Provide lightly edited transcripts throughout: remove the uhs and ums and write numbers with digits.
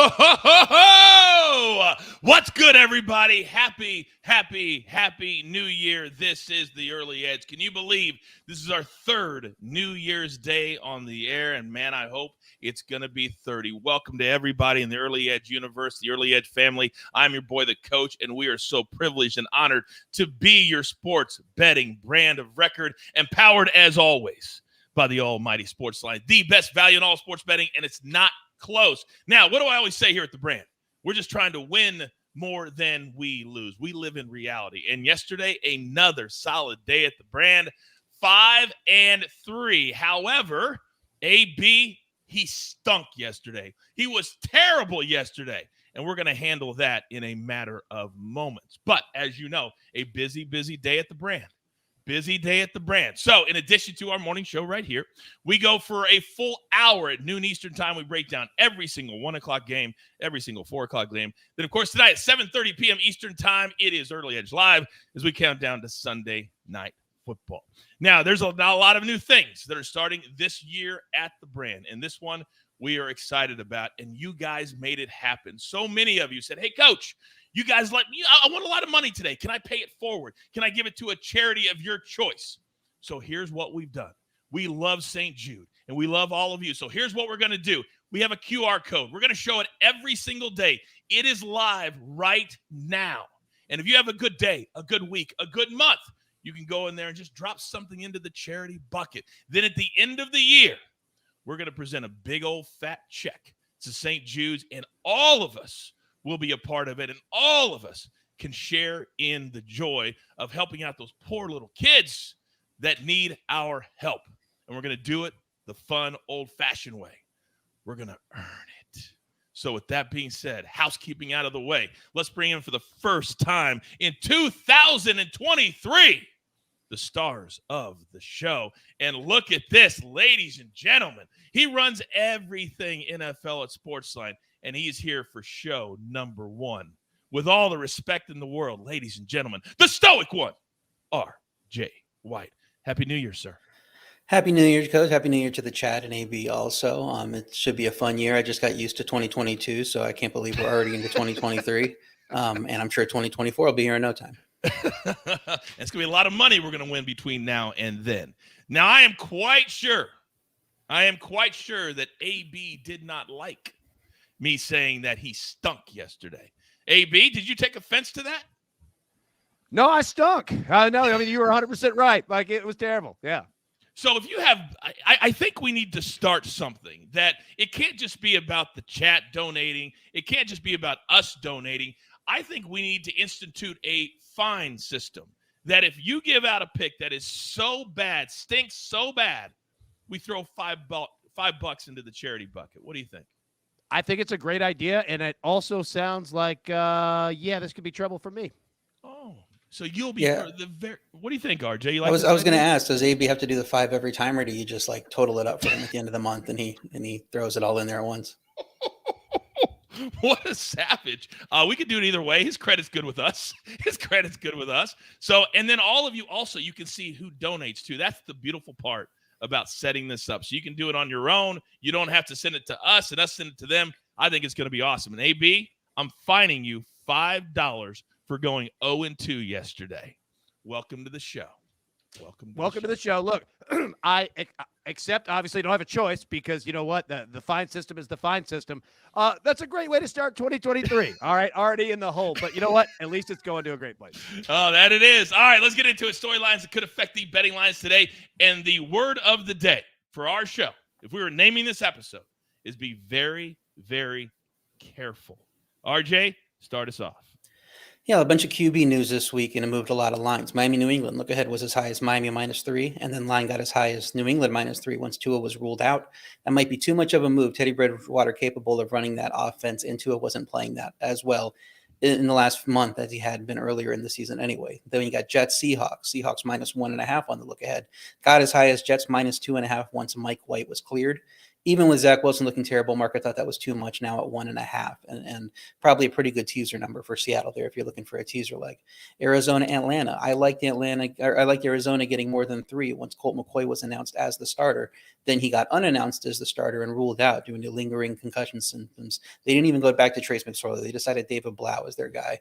Ho, ho, ho, ho! What's good, everybody? Happy New Year. This is the Early Edge. Can you believe this is our third New Year's Day on the air? And, man, I hope it's going to be 30. Welcome to everybody in the Early Edge universe, the Early Edge family. I'm your boy, the coach, and we are so privileged and honored to be your sports betting brand of record, empowered, as always, by the almighty SportsLine, the best value in all sports betting, and it's not close. Now, what do I always say here at the brand? We're just trying to win more than we lose. We live in reality. And yesterday, another solid day at the brand, 5-3. However, AB, he stunk yesterday. He was terrible yesterday. And we're going to handle that in a matter of moments. But as you know, a busy day at the brand. Busy day at the brand. So in addition to our morning show right here, we go for a full hour at noon Eastern time. We break down every single 1 o'clock game, every single 4 o'clock game. Then, of course, tonight at 7:30 p.m. Eastern time, it is Early Edge Live as we count down to Sunday Night Football. Now, there's a lot of new things that are starting this year at the brand. And this one we are excited about, and you guys made it happen. So many of you said, hey, Coach, you guys let me, I want a lot of money today. Can I pay it forward? Can I give it to a charity of your choice? So here's what we've done. We love St. Jude, and we love all of you. So here's what we're going to do. We have a QR code. We're going to show it every single day. It is live right now. And if you have a good day, a good week, a good month, you can go in there and just drop something into the charity bucket. Then at the end of the year, we're going to present a big old fat check to St. Jude's, and all of us will be a part of it, and all of us can share in the joy of helping out those poor little kids that need our help. And we're going to do it the fun, old-fashioned way. We're going to earn it. So with that being said, housekeeping out of the way, let's bring in for the first time in 2023 the stars of the show. And look at this, ladies and gentlemen. He runs everything NFL at SportsLine, and he's here for show number 1. With all the respect in the world, ladies and gentlemen, the stoic one, R.J. White. Happy New Year, sir. Happy New Year, Coach. Happy New Year to the chat and AB also. It should be a fun year. I just got used to 2022, so I can't believe we're already into 2023. And I'm sure 2024 will be here in no time. It's going to be a lot of money we're going to win between now and then. Now, I am quite sure that AB did not like me saying that he stunk yesterday. AB, did you take offense to that? No, I stunk. No, I mean, you were 100% right. Like, it was terrible. Yeah. So if you have, I think we need to start something that it can't just be about the chat donating. It can't just be about us donating. I think we need to institute a fine system that if you give out a pick that is so bad, stinks so bad, we throw $5 into the charity bucket. What do you think? I think it's a great idea, and it also sounds like, this could be trouble for me. Oh, so you'll be what do you think, RJ? You like I was going to ask, does AB have to do the 5 every time, or do you just like total it up for him at the end of the month and he throws it all in there at once? What a savage. We could do it either way. His credit's good with us. So, and then all of you also, you can see who donates too. That's the beautiful part about setting this up. So you can do it on your own. You don't have to send it to us and us send it to them. I think it's going to be awesome. And AB, I'm fining you $5 for going 0-2 yesterday. Welcome to the show. Welcome to the show. Look, I accept, obviously don't have a choice because you know what? The fine system is the fine system. That's a great way to start 2023. All right, already in the hole. But you know what? At least it's going to a great place. Oh, that it is. All right, let's get into it. Storylines that could affect the betting lines today. And the word of the day for our show, if we were naming this episode, is be very, very careful. RJ, start us off. Yeah, a bunch of QB news this week, and it moved a lot of lines. Miami, New England, look ahead, was as high as Miami -3, and then line got as high as New England -3 once Tua was ruled out. That might be too much of a move. Teddy Bridgewater, capable of running that offense into it, wasn't playing that as well in the last month as he had been earlier in the season anyway. Then you got Jets, Seahawks -1.5 on the look ahead. Got as high as Jets -2.5 once Mike White was cleared. even with Zach Wilson looking terrible, Mark, I thought that was too much now at 1.5, and probably a pretty good teaser number for Seattle there if you're looking for a teaser leg. Arizona, Atlanta. I liked Arizona getting more than 3 once Colt McCoy was announced as the starter. Then he got unannounced as the starter and ruled out due to lingering concussion symptoms. They didn't even go back to Trace McSorley. They decided David Blau is their guy.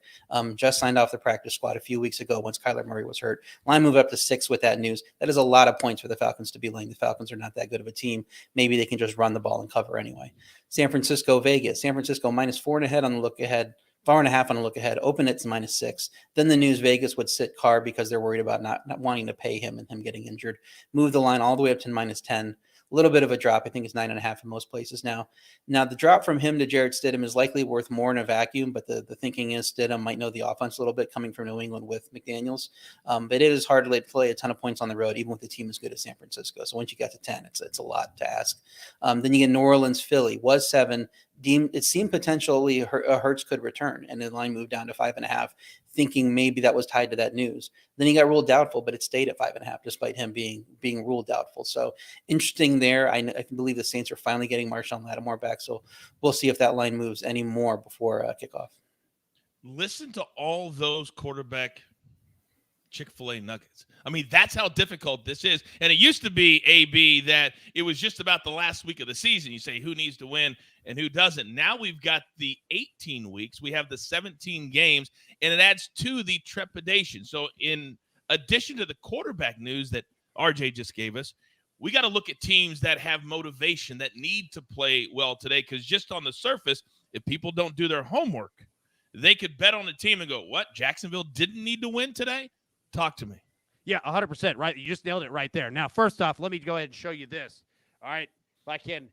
Just signed off the practice squad a few weeks ago once Kyler Murray was hurt. Line moved up to 6 with that news. That is a lot of points for the Falcons to be laying. The Falcons are not that good of a team. Maybe they can just run the ball and cover anyway. San Francisco, Vegas. San Francisco -4.5 on the look ahead. 4.5 on a look ahead. Open it's -6. Then the news Vegas would sit Carr because they're worried about not wanting to pay him and him getting injured. Move the line all the way up to -10. A little bit of a drop. I think it's 9.5 in most places now. Now, the drop from him to Jarrett Stidham is likely worth more in a vacuum, but the thinking is Stidham might know the offense a little bit coming from New England with McDaniels. But it is hard to play a ton of points on the road, even with the team as good as San Francisco. So once you get to 10, it's a lot to ask. Then you get New Orleans, Philly. Was 7. It seemed potentially Hurts could return, and the line moved down to 5.5, thinking maybe that was tied to that news. Then he got ruled doubtful, but it stayed at 5.5 despite him being ruled doubtful. So interesting there. I can believe the Saints are finally getting Marshawn Lattimore back, so we'll see if that line moves any more before kickoff. Listen to all those quarterback Chick-fil-A nuggets. I mean, that's how difficult this is. And it used to be, AB, that it was just about the last week of the season. You say who needs to win and who doesn't. Now we've got the 18 weeks. We have the 17 games, and it adds to the trepidation. So in addition to the quarterback news that RJ just gave us, we got to look at teams that have motivation, that need to play well today, because just on the surface, if people don't do their homework, they could bet on the team and go, what, Jacksonville didn't need to win today? Talk to me. Yeah, 100%. Right. You just nailed it right there. Now, first off, let me go ahead and show you this. All right. If I can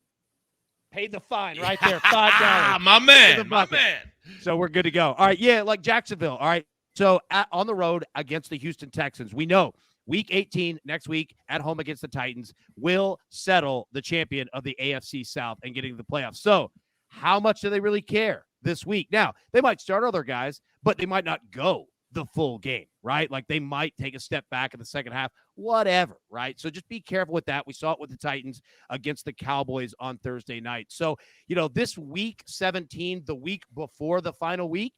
pay the fine right there, $5. My man. So we're good to go. All right. Yeah, like Jacksonville. All right. So on the road against the Houston Texans, we know Week 18 next week at home against the Titans will settle the champion of the AFC South and getting to the playoffs. So how much do they really care this week? Now, they might start other guys, but they might not go the full game, right? Like they might take a step back in the second half, whatever, right? So just be careful with that. We saw it with the Titans against the Cowboys on Thursday night. So, this week 17, the week before the final week,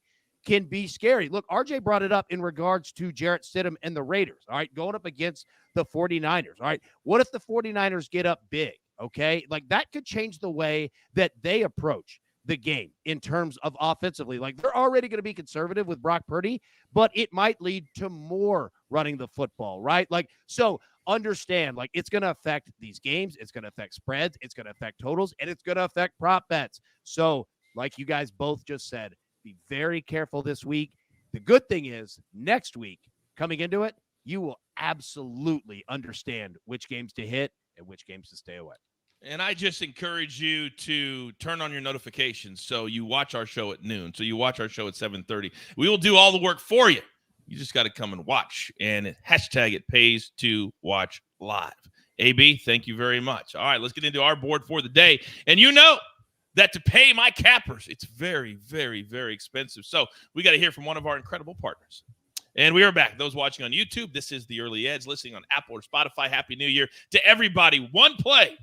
can be scary. Look, RJ brought it up in regards to Jarrett Stidham and the Raiders, all right, going up against the 49ers, all right? What if the 49ers get up big, okay? Like that could change the way that they approach the game in terms of offensively. Like they're already going to be conservative with Brock Purdy, but it might lead to more running the football, right? Like, so understand, like it's going to affect these games. It's going to affect spreads. It's going to affect totals, and it's going to affect prop bets. So like you guys both just said, be very careful this week. The good thing is next week coming into it, you will absolutely understand which games to hit and which games to stay away. And I just encourage you to turn on your notifications so you watch our show at noon, so you watch our show at 7:30. We will do all the work for you. You just got to come and watch. And hashtag it pays to watch live. AB, thank you very much. All right, let's get into our board for the day. And you know that to pay my cappers, it's very, very, very expensive. So we got to hear from one of our incredible partners. And we are back. Those watching on YouTube, this is The Early Edge. Listening on Apple or Spotify, Happy New Year to everybody. One play.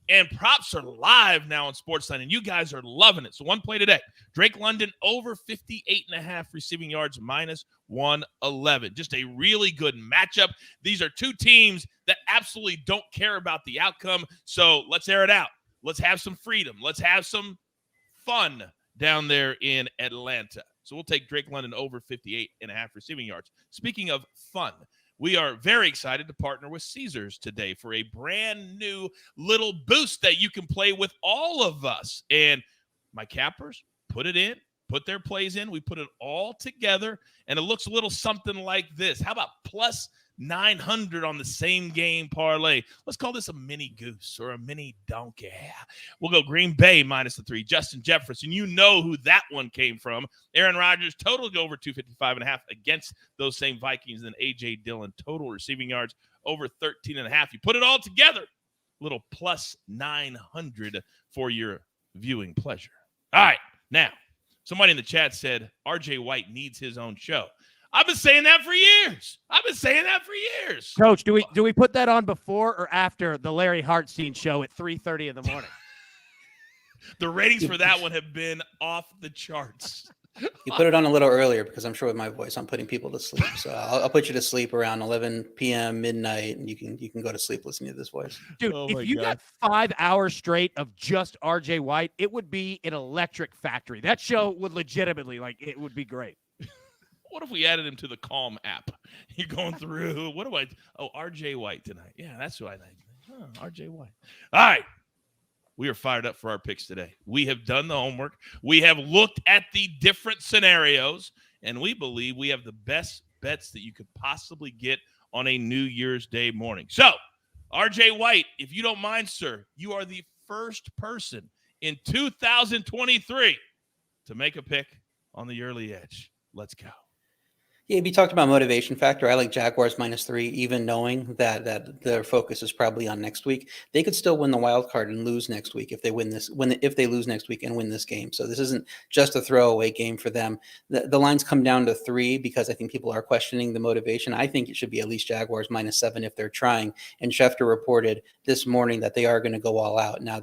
And props are live now on SportsLine, and you guys are loving it. So one play today. Drake London over 58.5 receiving yards, -111. Just a really good matchup. These are two teams that absolutely don't care about the outcome. So let's air it out. Let's have some freedom. Let's have some fun down there in Atlanta. So we'll take Drake London over 58.5 receiving yards. Speaking of fun, we are very excited to partner with Caesars today for a brand new little boost that you can play with all of us. And my cappers put it in, put their plays in. We put it all together, and it looks a little something like this. How about plus 900 on the same game parlay? Let's call this a mini goose or a mini donkey. We'll go Green Bay -3. Justin Jefferson, you know who that one came from. Aaron Rodgers total over 255.5 against those same Vikings. And A.J. Dillon total receiving yards over 13.5. You put it all together, little plus 900 for your viewing pleasure. All right, now somebody in the chat said RJ White needs his own show. I've been saying that for years. Coach, do we put that on before or after the Larry Hartstein show at 3:30 in the morning? The ratings for that one have been off the charts. You put it on a little earlier because I'm sure with my voice I'm putting people to sleep. So I'll put you to sleep around 11 p.m. midnight, and you can go to sleep listening to this voice. Dude, if you got 5 hours straight of just RJ White, it would be an electric factory. That show would legitimately, it would be great. What if we added him to the Calm app? You're going through, RJ White tonight. Yeah, that's who I think. RJ White. All right. We are fired up for our picks today. We have done the homework. We have looked at the different scenarios, and we believe we have the best bets that you could possibly get on a New Year's Day morning. So, RJ White, if you don't mind, sir, you are the first person in 2023 to make a pick on the early edge. Let's go. Yeah, we talked about motivation factor. I like Jaguars -3, even knowing that their focus is probably on next week. They could still win the wild card and lose next week if they if they lose next week and win this game. So this isn't just a throwaway game for them. The lines come down to 3 because I think people are questioning the motivation. I think it should be at least Jaguars -7 if they're trying. And Schefter reported this morning that they are going to go all out. Now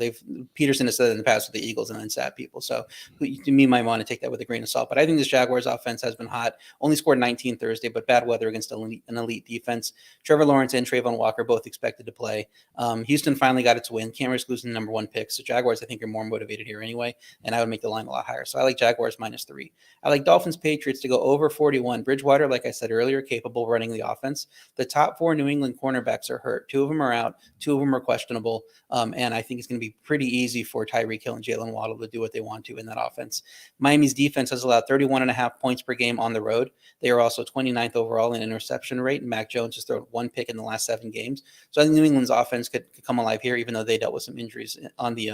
Peterson has said in the past with the Eagles and then sat people. So to me, might want to take that with a grain of salt. But I think this Jaguars offense has been hot. Only scored 19 Thursday, but bad weather against an elite defense. Trevor Lawrence and Trayvon Walker both expected to play. Houston finally got its win. Can't risk losing the number 1 pick. So Jaguars, I think, are more motivated here anyway, and I would make the line a lot higher. So I like Jaguars -3. I like Dolphins Patriots to go over 41. Bridgewater, like I said earlier, capable of running the offense. The top 4 New England cornerbacks are hurt. 2 of them are out. 2 of them are questionable. And I think it's going to be pretty easy for Tyreek Hill and Jalen Waddle to do what they want to in that offense. Miami's defense has allowed 31.5 points per game on the road. They are also 29th overall in interception rate. And Mac Jones has thrown 1 pick in the last 7 games. So I think New England's offense could come alive here, even though they dealt with some injuries on the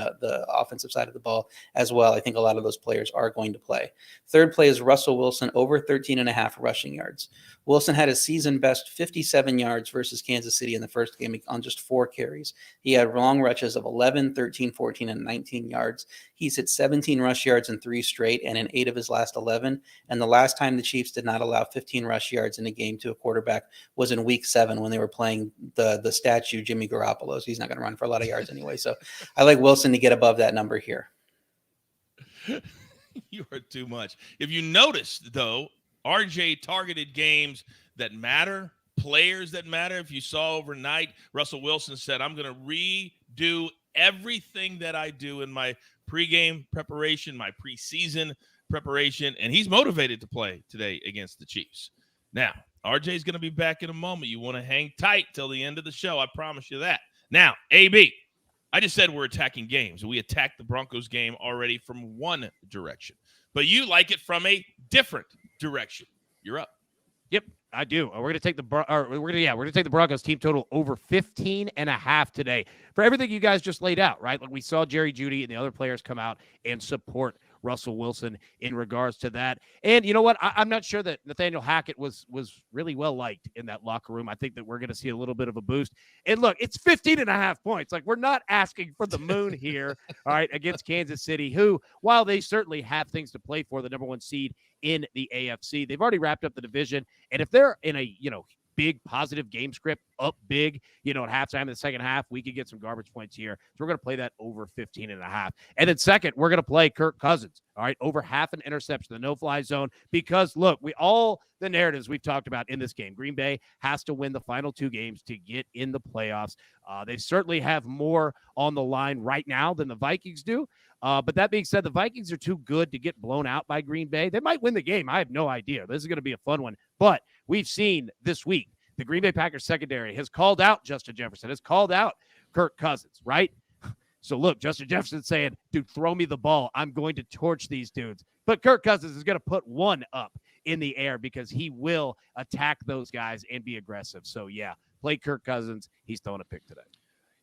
offensive side of the ball as well. I think a lot of those players are going to play. Third play is Russell Wilson over 13.5 rushing yards. Wilson had a season best 57 yards versus Kansas City in the first game on just 4 carries. He had long rushes of 11, 13, 14, and 19 yards. He's hit 17 rush yards in 3 straight and in 8 of his last 11. And the last time the Chiefs did not allow 15 rush yards in a game to a quarterback was in week 7 when they were playing the statue Jimmy Garoppolo. So he's not going to run for a lot of yards anyway. So I like Wilson to get above that number here. You are too much. If you notice, though, RJ targeted games that matter, players that matter. If you saw overnight, Russell Wilson said, I'm going to redo everything that I do in my pregame preparation, my preseason preparation, and he's motivated to play today against the Chiefs. Now, RJ is going to be back in a moment. You want to hang tight till the end of the show. I promise you that. Now, AB, I just said we're attacking games. We attacked the Broncos game already from one direction, but you like it from a different direction. You're up. Yep, I do. We're going to take the Broncos team total over 15.5 today for everything you guys just laid out, right? Like we saw Jerry Jeudy and the other players come out and support Russell Wilson in regards to that. And you know what? I'm not sure that Nathaniel Hackett was really well liked in that locker room. I think that we're going to see a little bit of a boost. And look, it's 15.5 points. Like we're not asking for the moon here, all right, against Kansas City, who, while they certainly have things to play for, the number 1 seed in the AFC, they've already wrapped up the division. And if they're in a, big positive game script up big, at halftime in the second half, we could get some garbage points here. So we're going to play that over 15.5. And then second, we're going to play Kirk Cousins, all right, over half an interception, the no-fly zone, because look, all the narratives we've talked about in this game, Green Bay has to win the final 2 games to get in the playoffs. They certainly have more on the line right now than the Vikings do. But that being said, the Vikings are too good to get blown out by Green Bay. They might win the game. I have no idea. This is going to be a fun one. But we've seen this week, the Green Bay Packers secondary has called out Justin Jefferson, has called out Kirk Cousins, right? So look, Justin Jefferson saying, dude, throw me the ball. I'm going to torch these dudes. But Kirk Cousins is going to put one up in the air because he will attack those guys and be aggressive. So, yeah, play Kirk Cousins. He's throwing a pick today.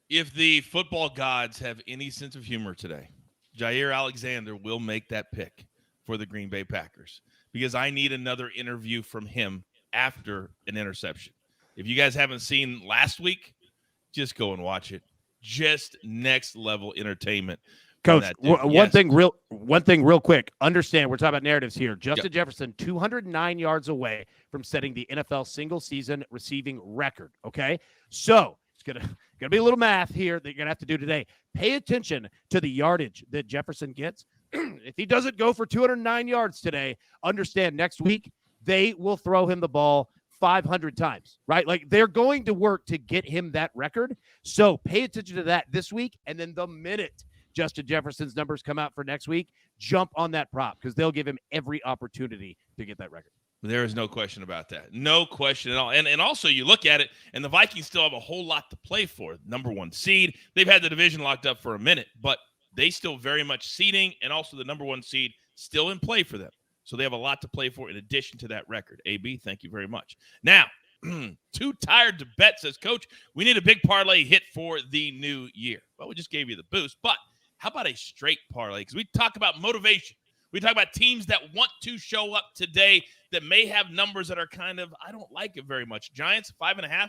If the football gods have any sense of humor today, Jair Alexander will make that pick for the Green Bay Packers because I need another interview from him after an interception. If you guys haven't seen last week, just go and watch it. Just next level entertainment. Coach, one thing real quick. Understand, we're talking about narratives here. Justin Jefferson, 209 yards away from setting the NFL single season receiving record. Okay. So it's going to be a little math here that you're going to have to do today. Pay attention to the yardage that Jefferson gets. If he doesn't go for 209 yards today, understand next week they will throw him the ball 500 times, right? Like they're going to work to get him that record. So pay attention to that this week. And then the minute Justin Jefferson's numbers come out for next week, jump on that prop because they'll give him every opportunity to get that record. There is no question about that. No question at all. And also you look at it, and the Vikings still have a whole lot to play for. Number 1 seed. They've had the division locked up for a minute, but they still very much seeding, and also the number 1 seed still in play for them. So they have a lot to play for in addition to that record. AB, thank you very much. Now, too tired to bet, says Coach. We need a big parlay hit for the new year. Well, we just gave you the boost, but how about a straight parlay? Because we talk about motivation. We talk about teams that want to show up today that may have numbers that are kind of, I don't like it very much. Giants, 5.5.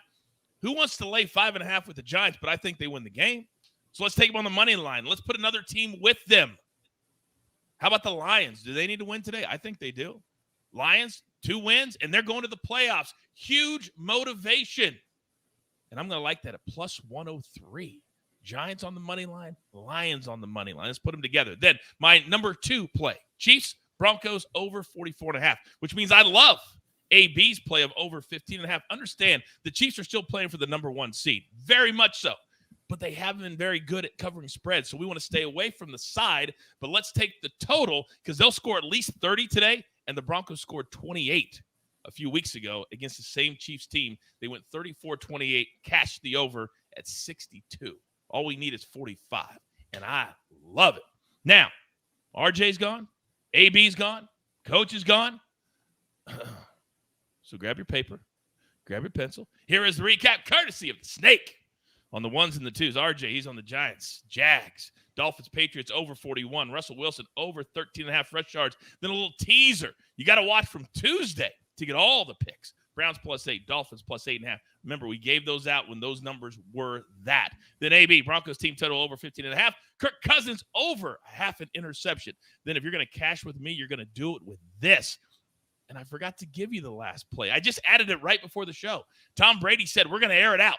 Who wants to lay 5.5 with the Giants? But I think they win the game. So let's take them on the money line. Let's put another team with them. How about the Lions? Do they need to win today? I think they do. Lions, 2 wins, and they're going to the playoffs. Huge motivation. And I'm going to like that at plus 103. Giants on the money line, Lions on the money line. Let's put them together. Then my number 2 play, Chiefs, Broncos over 44.5, which means I love AB's play of over 15.5. Understand the Chiefs are still playing for the number 1 seed, very much so, but they haven't been very good at covering spreads. So we want to stay away from the side, but let's take the total because they'll score at least 30 today, and the Broncos scored 28 a few weeks ago against the same Chiefs team. They went 34-28, cashed the over at 62. All we need is 45, and I love it. Now, RJ's gone. AB's gone. Coach is gone. So grab your paper. Grab your pencil. Here is the recap, courtesy of the Snake. On the 1s and the 2s, RJ, he's on the Giants. Jags. Dolphins, Patriots, over 41. Russell Wilson, over 13.5 rush yards. Then a little teaser. You got to watch from Tuesday to get all the picks. Browns +8, Dolphins +8.5. Remember, we gave those out when those numbers were that. Then AB, Broncos team total over 15.5. Kirk Cousins over half an interception. Then if you're going to cash with me, you're going to do it with this. And I forgot to give you the last play. I just added it right before the show. Tom Brady said, we're going to air it out.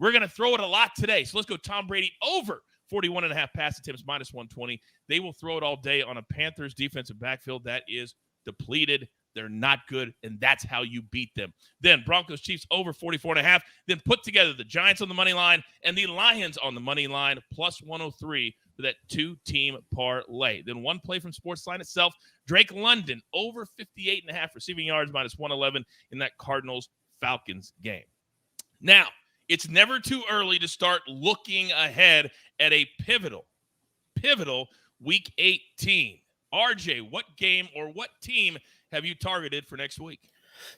We're going to throw it a lot today. So let's go Tom Brady over 41.5 pass attempts, -120. They will throw it all day on a Panthers defensive backfield that is depleted. They're not good, and that's how you beat them. Then Broncos, Chiefs over 44.5. Then put together the Giants on the money line and the Lions on the money line, +103 for that 2-team parlay. Then one play from SportsLine itself, Drake London over 58.5 receiving yards, -111 in that Cardinals-Falcons game. Now, it's never too early to start looking ahead at a pivotal Week 18. RJ, what game or what team have you targeted for next week?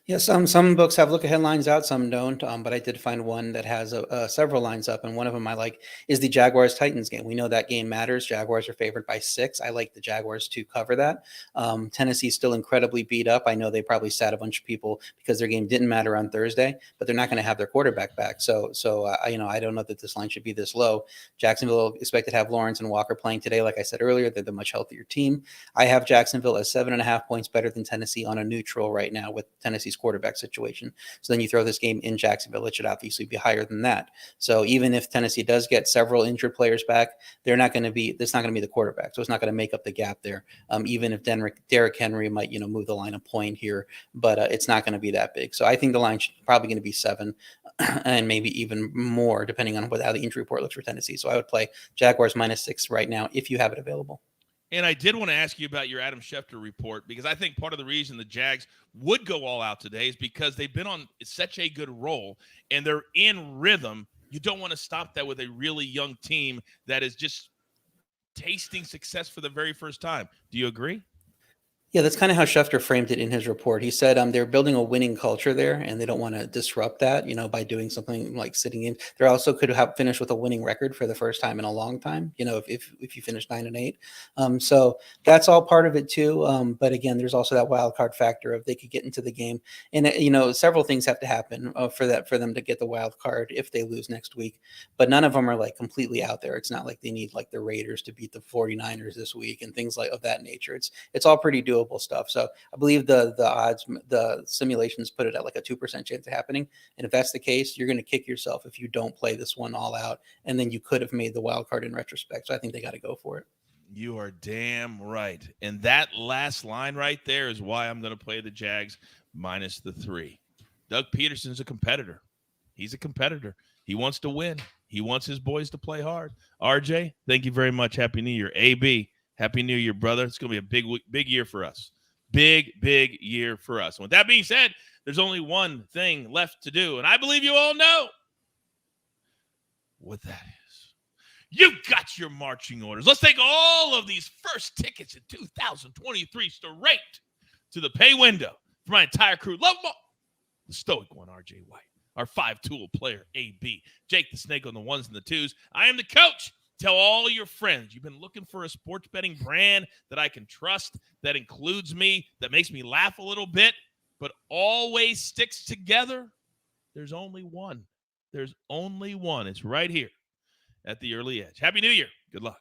Yeah, some books have look ahead lines out, some don't. But I did find one that has several lines up, and one of them I like is the Jaguars-Titans game. We know that game matters. Jaguars are favored by 6. I like the Jaguars to cover that. Tennessee's still incredibly beat up. I know they probably sat a bunch of people because their game didn't matter on Thursday, but they're not going to have their quarterback back. So I don't know that this line should be this low. Jacksonville expected to have Lawrence and Walker playing today. Like I said earlier, they're the much healthier team. I have Jacksonville as 7.5 points better than Tennessee on a neutral right now with Tennessee's quarterback situation. So then you throw this game in Jacksonville, it should obviously be higher than that. So even if Tennessee does get several injured players back, that's not going to be the quarterback. So it's not going to make up the gap there. Even if Derrick Henry might, move the line a point here, but it's not going to be that big. So I think the line should probably going to be 7 and maybe even more depending on how the injury report looks for Tennessee. So I would play Jaguars -6 right now if you have it available. And I did want to ask you about your Adam Schefter report, because I think part of the reason the Jags would go all out today is because they've been on such a good roll and they're in rhythm. You don't want to stop that with a really young team that is just tasting success for the very first time. Do you agree? Yeah, that's kind of how Schefter framed it in his report. He said they're building a winning culture there, and they don't want to disrupt that, by doing something like sitting in. They also could have finished with a winning record for the first time in a long time, if you finish 9-8. So that's all part of it too. But again, there's also that wild card factor of they could get into the game, and several things have to happen for them to get the wild card if they lose next week. But none of them are like completely out there. It's not like they need like the Raiders to beat the 49ers this week and things like of that nature. It's all pretty doable. doable stuff. So I believe the odds, the simulations put it at like a 2% chance of happening. And if that's the case, you're going to kick yourself if you don't play this one all out. And then you could have made the wild card in retrospect. So I think they got to go for it. You are damn right. And that last line right there is why I'm going to play the Jags minus the 3. Doug Peterson's a competitor. He's a competitor. He wants to win. He wants his boys to play hard. RJ, thank you very much. Happy New Year. AB, Happy New Year, brother. It's going to be a big year for us. Big year for us. And with that being said, there's only one thing left to do, and I believe you all know what that is. You've got your marching orders. Let's take all of these first tickets in 2023 straight to the pay window for my entire crew. Love them all. The stoic one, RJ White. Our 5-tool player, AB. Jake the Snake on the 1s and the 2s. I am the coach. Tell all your friends you've been looking for a sports betting brand that I can trust, that includes me, that makes me laugh a little bit, but always sticks together. There's only one. There's only one. It's right here at the Early Edge. Happy New Year. Good luck.